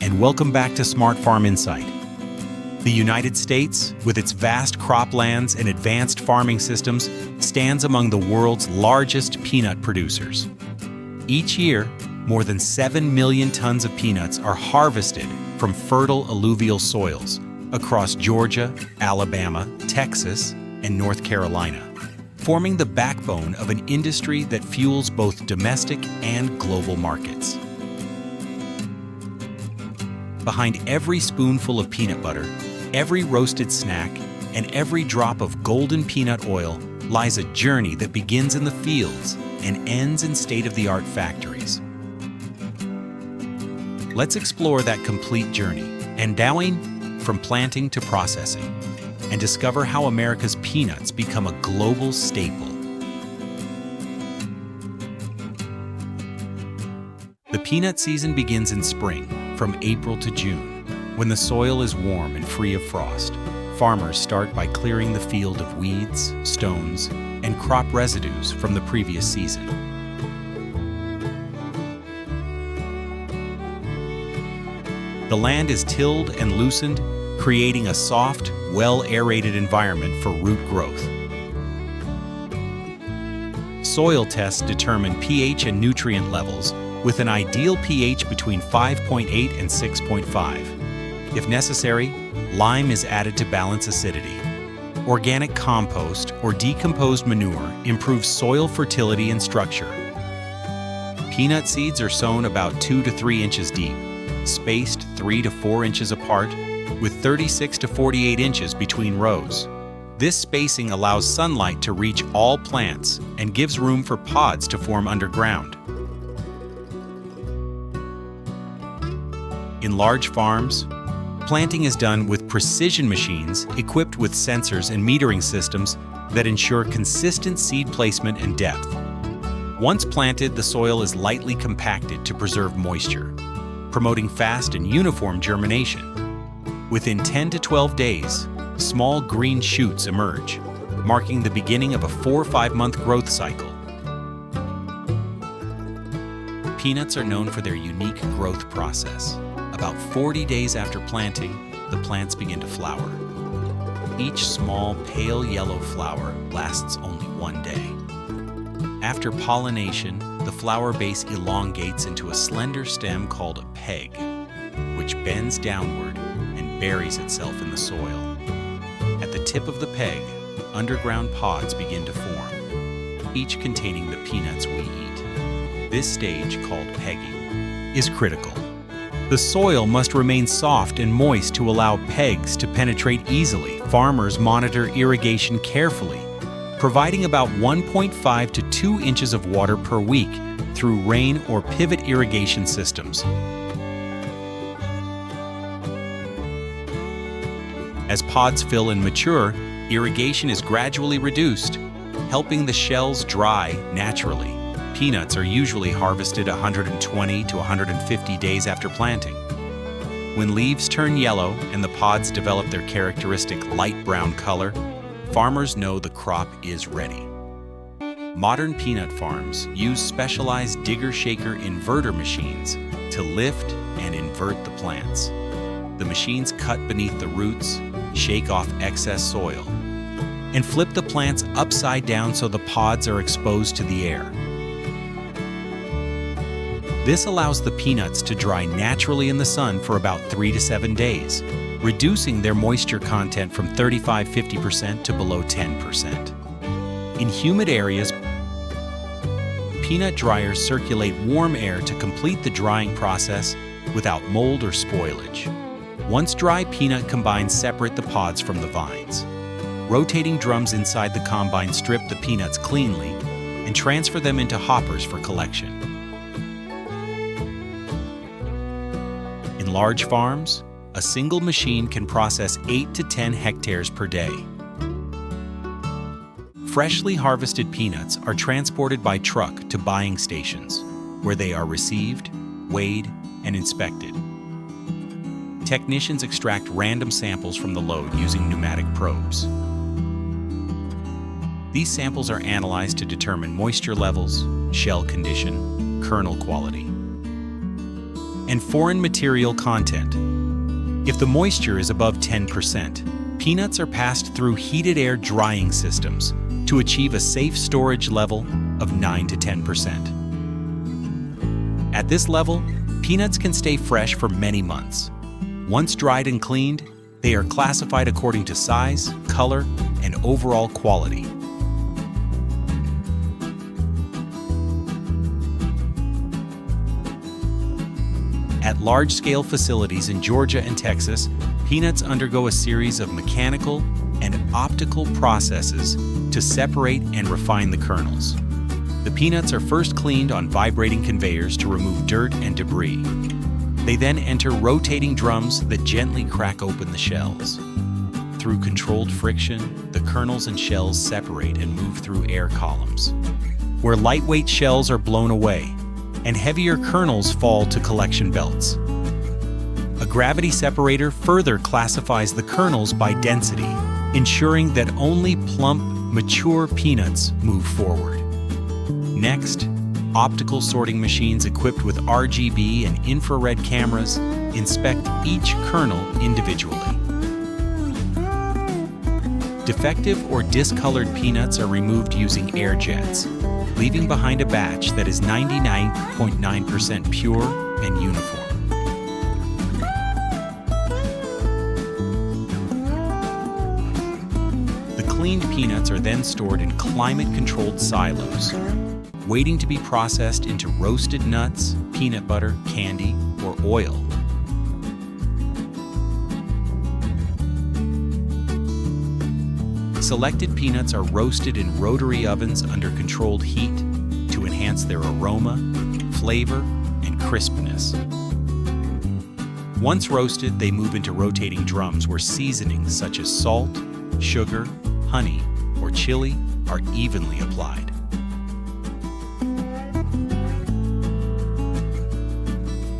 and welcome back to Smart Farm Insight. The United States, with its vast croplands and advanced farming systems, stands among the world's largest peanut producers. Each year, more than 7 million tons of peanuts are harvested from fertile alluvial soils across Georgia, Alabama, Texas, and North Carolina, forming the backbone of an industry that fuels both domestic and global markets. Behind every spoonful of peanut butter, every roasted snack, and every drop of golden peanut oil lies a journey that begins in the fields and ends in state-of-the-art factories. Let's explore that complete journey, endowing from planting to processing, and discover how America's peanuts become a global staple. The peanut season begins in spring, from April to June, when the soil is warm and free of frost. Farmers start by clearing the field of weeds, stones, and crop residues from the previous season. The land is tilled and loosened, creating a soft, well-aerated environment for root growth. Soil tests determine pH and nutrient levels with an ideal pH between 5.8 and 6.5. If necessary, lime is added to balance acidity. Organic compost or decomposed manure improves soil fertility and structure. Peanut seeds are sown about 2 to 3 inches deep, spaced 3 to 4 inches apart, with 36 to 48 inches between rows. This spacing allows sunlight to reach all plants and gives room for pods to form underground. In large farms, planting is done with precision machines equipped with sensors and metering systems that ensure consistent seed placement and depth. Once planted, the soil is lightly compacted to preserve moisture, promoting fast and uniform germination. Within 10 to 12 days, small green shoots emerge, marking the beginning of a 4 or 5 month growth cycle. Peanuts are known for their unique growth process. About 40 days after planting, the plants begin to flower. Each small, pale yellow flower lasts only 1 day. After pollination, the flower base elongates into a slender stem called a peg, which bends downward and buries itself in the soil. At the tip of the peg, underground pods begin to form, each containing the peanuts we eat. This stage, called pegging, is critical. The soil must remain soft and moist to allow pegs to penetrate easily. Farmers monitor irrigation carefully, providing about 1.5 to 2 inches of water per week through rain or pivot irrigation systems. As pods fill and mature, irrigation is gradually reduced, helping the shells dry naturally. Peanuts are usually harvested 120 to 150 days after planting. When leaves turn yellow and the pods develop their characteristic light brown color, farmers know the crop is ready. Modern peanut farms use specialized digger-shaker inverter machines to lift and invert the plants. The machines cut beneath the roots, shake off excess soil, and flip the plants upside down so the pods are exposed to the air. This allows the peanuts to dry naturally in the sun for about 3 to 7 days, reducing their moisture content from 35–50% to below 10%. In humid areas, peanut dryers circulate warm air to complete the drying process without mold or spoilage. Once dry, peanut combines separate the pods from the vines. Rotating drums inside the combine strip the peanuts cleanly and transfer them into hoppers for collection. In large farms, a single machine can process 8 to 10 hectares per day. Freshly harvested peanuts are transported by truck to buying stations, where they are received, weighed, and inspected. Technicians extract random samples from the load using pneumatic probes. These samples are analyzed to determine moisture levels, shell condition, kernel quality. and foreign material content. If the moisture is above 10%, peanuts are passed through heated air drying systems to achieve a safe storage level of 9 to 10%. At this level, peanuts can stay fresh for many months. Once dried and cleaned, they are classified according to size, color, and overall quality. At large-scale facilities in Georgia and Texas, peanuts undergo a series of mechanical and optical processes to separate and refine the kernels. The peanuts are first cleaned on vibrating conveyors to remove dirt and debris. They then enter rotating drums that gently crack open the shells. Through controlled friction, the kernels and shells separate and move through air columns, where lightweight shells are blown away and heavier kernels fall to collection belts. A gravity separator further classifies the kernels by density, ensuring that only plump, mature peanuts move forward. Next, optical sorting machines equipped with RGB and infrared cameras inspect each kernel individually. Defective or discolored peanuts are removed using air jets, leaving behind a batch that is 99.9% pure and uniform. The cleaned peanuts are then stored in climate-controlled silos, waiting to be processed into roasted nuts, peanut butter, candy, or oil. Selected peanuts are roasted in rotary ovens under controlled heat to enhance their aroma, flavor, and crispness. Once roasted, they move into rotating drums where seasonings such as salt, sugar, honey, or chili are evenly applied.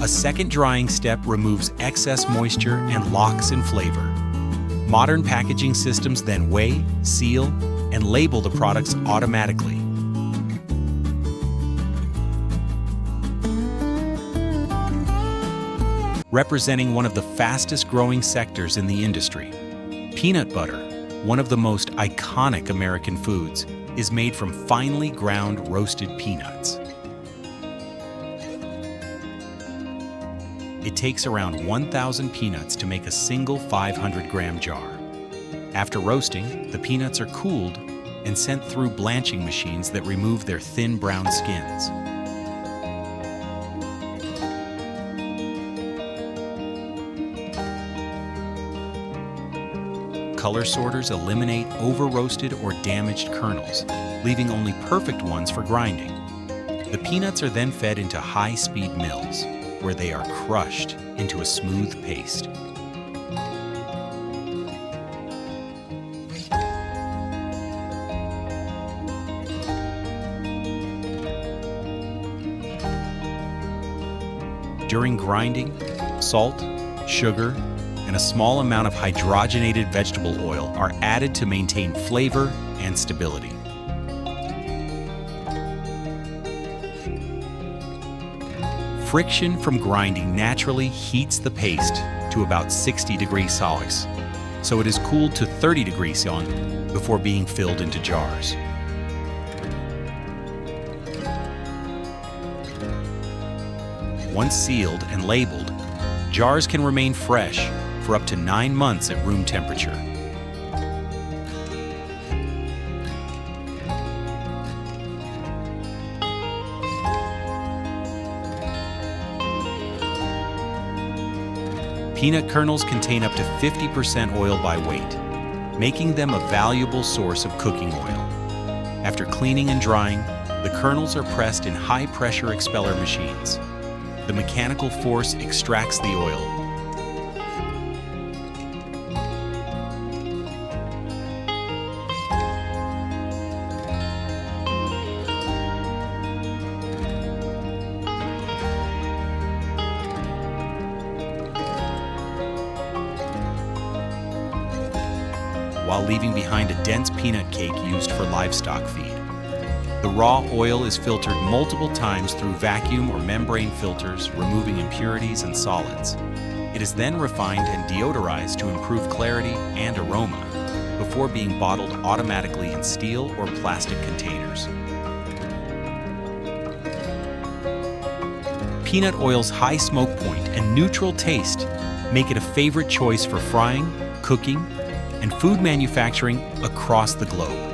A second drying step removes excess moisture and locks in flavor. Modern packaging systems then weigh, seal, and label the products automatically. Representing one of the fastest growing sectors in the industry, peanut butter, one of the most iconic American foods, is made from finely ground roasted peanuts. It takes around 1,000 peanuts to make a single 500-gram jar. After roasting, the peanuts are cooled and sent through blanching machines that remove their thin brown skins. Color sorters eliminate over-roasted or damaged kernels, leaving only perfect ones for grinding. The peanuts are then fed into high-speed mills, where they are crushed into a smooth paste. During grinding, salt, sugar, and a small amount of hydrogenated vegetable oil are added to maintain flavor and stability. Friction from grinding naturally heats the paste to about 60 degrees Celsius, so it is cooled to 30 degrees Celsius before being filled into jars. Once sealed and labeled, jars can remain fresh for up to 9 months at room temperature. Peanut kernels contain up to 50% oil by weight, making them a valuable source of cooking oil. After cleaning and drying, the kernels are pressed in high-pressure expeller machines. The mechanical force extracts the oil. While leaving behind a dense peanut cake used for livestock feed. The raw oil is filtered multiple times through vacuum or membrane filters, removing impurities and solids. It is then refined and deodorized to improve clarity and aroma, before being bottled automatically in steel or plastic containers. Peanut oil's high smoke point and neutral taste make it a favorite choice for frying, cooking, and food manufacturing across the globe.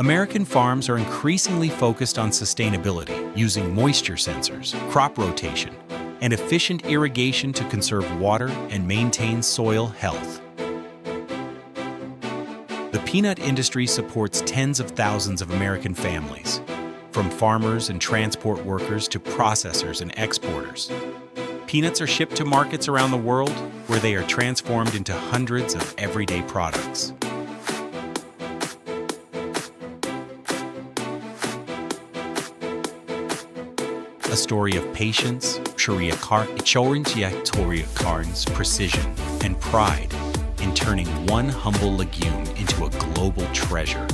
American farms are increasingly focused on sustainability, using moisture sensors, crop rotation, and efficient irrigation to conserve water and maintain soil health. The peanut industry supports tens of thousands of American families, from farmers and transport workers to processors and exporters. Peanuts are shipped to markets around the world where they are transformed into hundreds of everyday products. A story of patience, precision, and pride in turning one humble legume into a global treasure.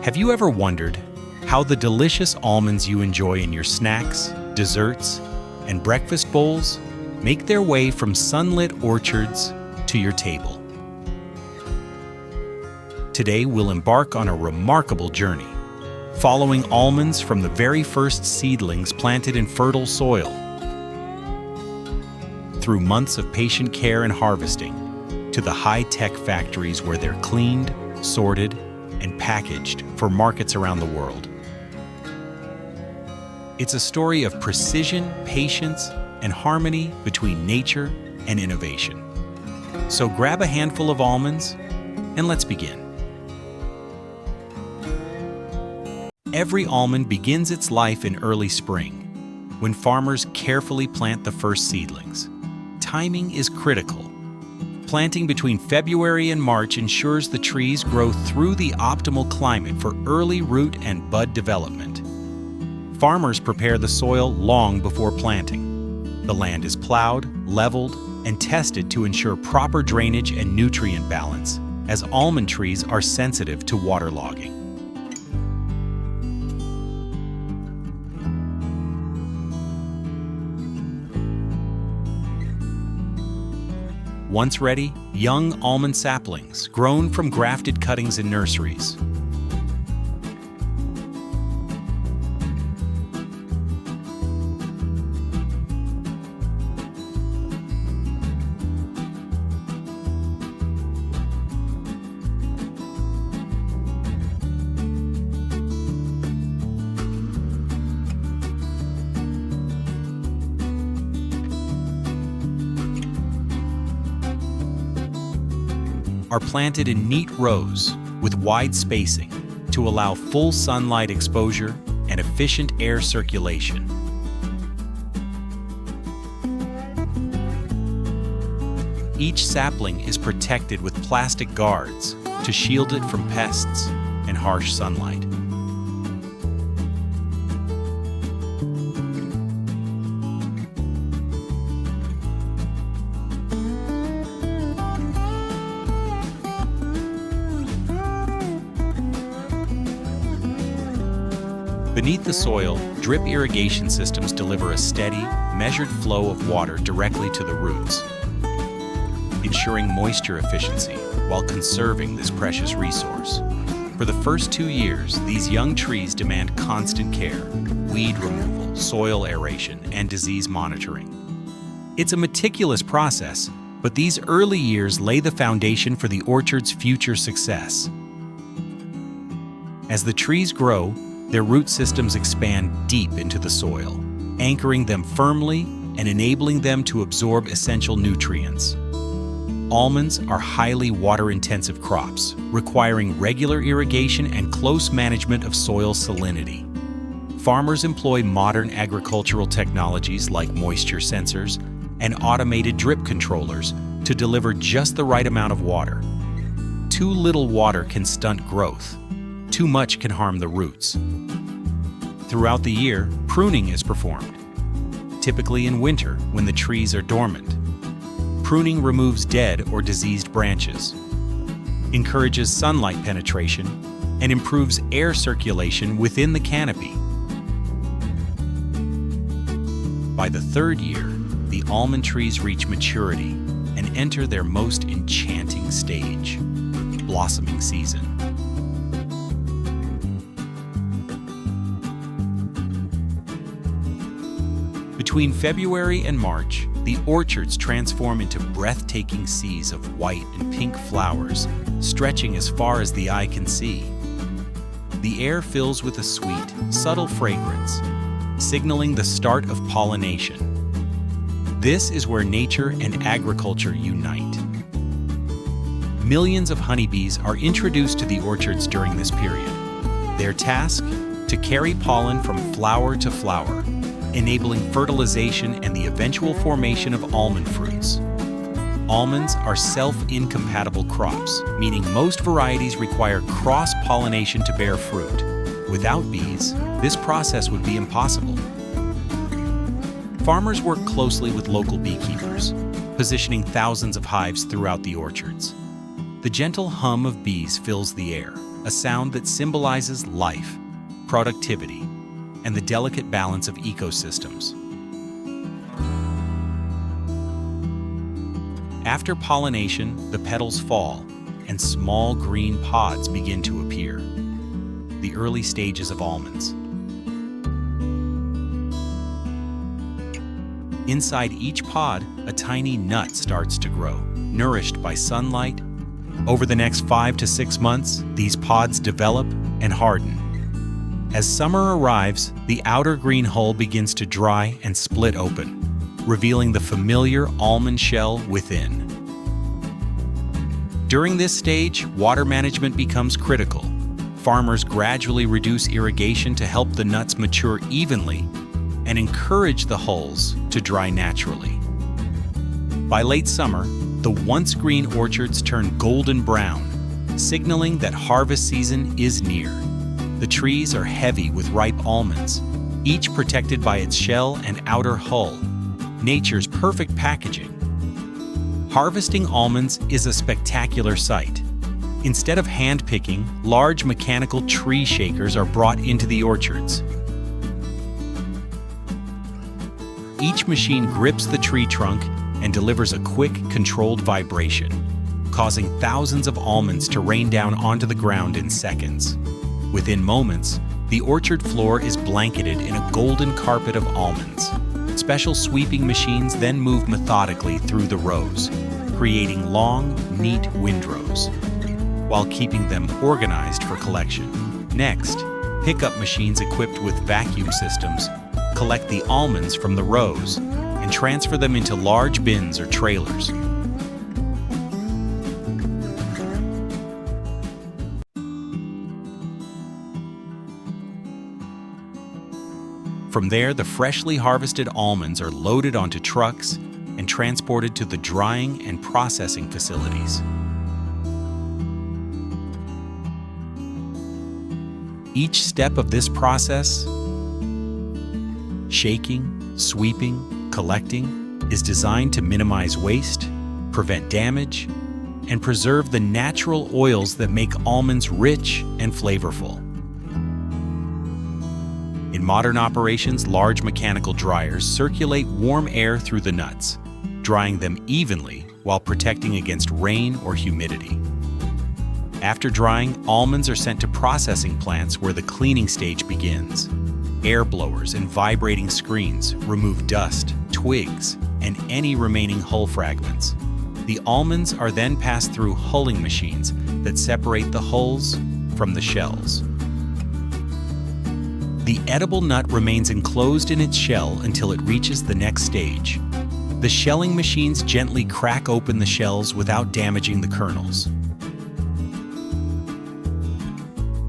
Have you ever wondered how the delicious almonds you enjoy in your snacks, desserts, and breakfast bowls make their way from sunlit orchards to your table? Today, we'll embark on a remarkable journey, following almonds from the very first seedlings planted in fertile soil, through months of patient care and harvesting, to the high-tech factories where they're cleaned, sorted, and packaged for markets around the world. It's a story of precision, patience, and harmony between nature and innovation. So grab a handful of almonds and let's begin. Every almond begins its life in early spring, when farmers carefully plant the first seedlings. Timing is critical. Planting between February and March ensures the trees grow through the optimal climate for early root and bud development. Farmers prepare the soil long before planting. The land is plowed, leveled, and tested to ensure proper drainage and nutrient balance, as almond trees are sensitive to waterlogging. Once ready, young almond saplings, grown from grafted cuttings in nurseries, are planted in neat rows with wide spacing to allow full sunlight exposure and efficient air circulation. Each sapling is protected with plastic guards to shield it from pests and harsh sunlight. Beneath the soil, drip irrigation systems deliver a steady, measured flow of water directly to the roots, ensuring moisture efficiency while conserving this precious resource. For the first 2 years, these young trees demand constant care, weed removal, soil aeration, and disease monitoring. It's a meticulous process, but these early years lay the foundation for the orchard's future success. As the trees grow, their root systems expand deep into the soil, anchoring them firmly and enabling them to absorb essential nutrients. Almonds are highly water-intensive crops, requiring regular irrigation and close management of soil salinity. Farmers employ modern agricultural technologies like moisture sensors and automated drip controllers to deliver just the right amount of water. Too little water can stunt growth. Too much can harm the roots. Throughout the year, pruning is performed, typically in winter when the trees are dormant. Pruning removes dead or diseased branches, encourages sunlight penetration, and improves air circulation within the canopy. By the third year, the almond trees reach maturity and enter their most enchanting stage, blossoming season. Between February and March, the orchards transform into breathtaking seas of white and pink flowers, stretching as far as the eye can see. The air fills with a sweet, subtle fragrance, signaling the start of pollination. This is where nature and agriculture unite. Millions of honeybees are introduced to the orchards during this period. Their task? To carry pollen from flower to flower, enabling fertilization and the eventual formation of almond fruits. Almonds are self-incompatible crops, meaning most varieties require cross-pollination to bear fruit. Without bees, this process would be impossible. Farmers work closely with local beekeepers, positioning thousands of hives throughout the orchards. The gentle hum of bees fills the air, a sound that symbolizes life, productivity, and the delicate balance of ecosystems. After pollination, the petals fall, and small green pods begin to appear, the early stages of almonds. Inside each pod, a tiny nut starts to grow, nourished by sunlight. Over the next 5 to 6 months, these pods develop and harden. As summer arrives, the outer green hull begins to dry and split open, revealing the familiar almond shell within. During this stage, water management becomes critical. Farmers gradually reduce irrigation to help the nuts mature evenly and encourage the hulls to dry naturally. By late summer, the once green orchards turn golden brown, signaling that harvest season is near. The trees are heavy with ripe almonds, each protected by its shell and outer hull, nature's perfect packaging. Harvesting almonds is a spectacular sight. Instead of hand-picking, large mechanical tree shakers are brought into the orchards. Each machine grips the tree trunk and delivers a quick, controlled vibration, causing thousands of almonds to rain down onto the ground in seconds. Within moments, the orchard floor is blanketed in a golden carpet of almonds. Special sweeping machines then move methodically through the rows, creating long, neat windrows, while keeping them organized for collection. Next, pickup machines equipped with vacuum systems collect the almonds from the rows and transfer them into large bins or trailers. From there, the freshly harvested almonds are loaded onto trucks and transported to the drying and processing facilities. Each step of this process, shaking, sweeping, collecting, is designed to minimize waste, prevent damage, and preserve the natural oils that make almonds rich and flavorful. In modern operations, large mechanical dryers circulate warm air through the nuts, drying them evenly while protecting against rain or humidity. After drying, almonds are sent to processing plants where the cleaning stage begins. Air blowers and vibrating screens remove dust, twigs, and any remaining hull fragments. The almonds are then passed through hulling machines that separate the hulls from the shells. The edible nut remains enclosed in its shell until it reaches the next stage. The shelling machines gently crack open the shells without damaging the kernels.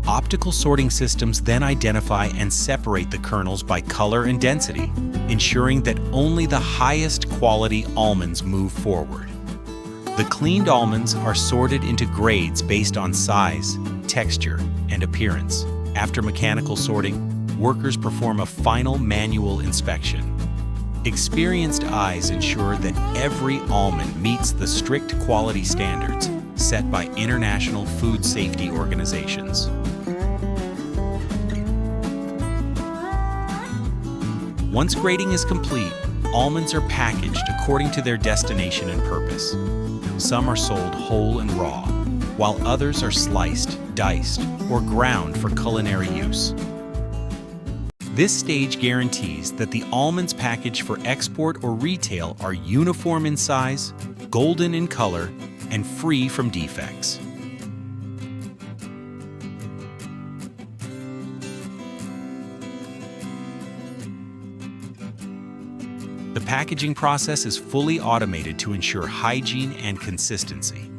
Optical sorting systems then identify and separate the kernels by color and density, ensuring that only the highest quality almonds move forward. The cleaned almonds are sorted into grades based on size, texture, and appearance. After mechanical sorting, workers perform a final manual inspection. Experienced eyes ensure that every almond meets the strict quality standards set by international food safety organizations. Once grading is complete, almonds are packaged according to their destination and purpose. Some are sold whole and raw, while others are sliced, diced, or ground for culinary use. This stage guarantees that the almonds packaged for export or retail are uniform in size, golden in color, and free from defects. The packaging process is fully automated to ensure hygiene and consistency.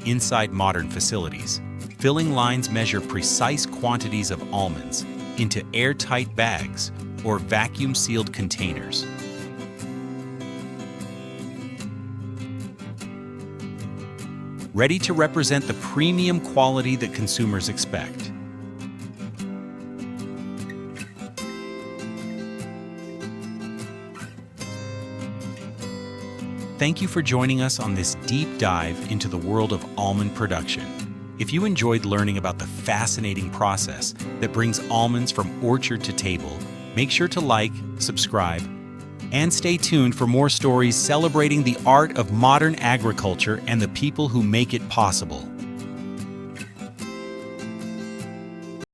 Inside modern facilities, filling lines measure precise quantities of almonds into airtight bags or vacuum-sealed containers. Ready to represent the premium quality that consumers expect. Thank you for joining us on this deep dive into the world of almond production. If you enjoyed learning about the fascinating process that brings almonds from orchard to table, make sure to like, subscribe, and stay tuned for more stories celebrating the art of modern agriculture and the people who make it possible.